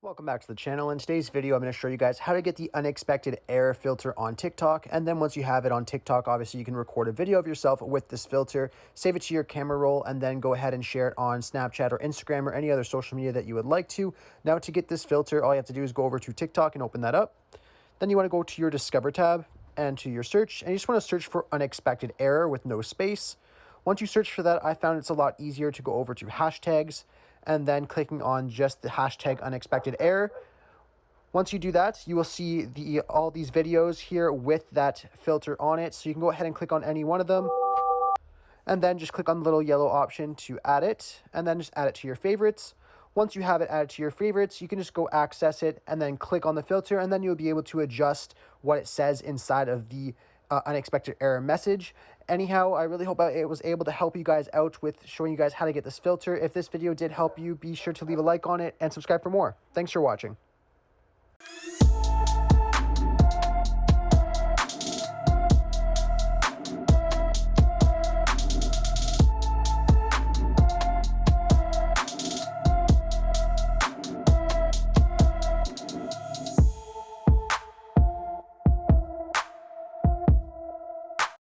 Welcome back to the channel. In today's video, I'm going to show you guys how to get the unexpected error filter on TikTok. And then once you have it on TikTok, obviously you can record a video of yourself with this filter, save it to your camera roll, and then go ahead and share it on Snapchat or Instagram or any other social media that you would like to. Now to get this filter, all you have to do is go over to TikTok and open that up. Then you want to go to your Discover tab and to your search, and you just want to search for unexpected error with no space. Once you search for that, I found it's a lot easier to go over to hashtags and then clicking on just the hashtag unexpected error. Once you do that, you will see all these videos here with that filter on it. So you can go ahead and click on any one of them and then just click on the little yellow option to add it and then just add it to your favorites. Once you have it added to your favorites, you can just go access it and then click on the filter, and then you'll be able to adjust what it says inside of the unexpected error message. Anyhow, I really hope I was able to help you guys out with showing you guys how to get this filter. If this video did help you, be sure to leave a like on it and subscribe for more. Thanks for watching.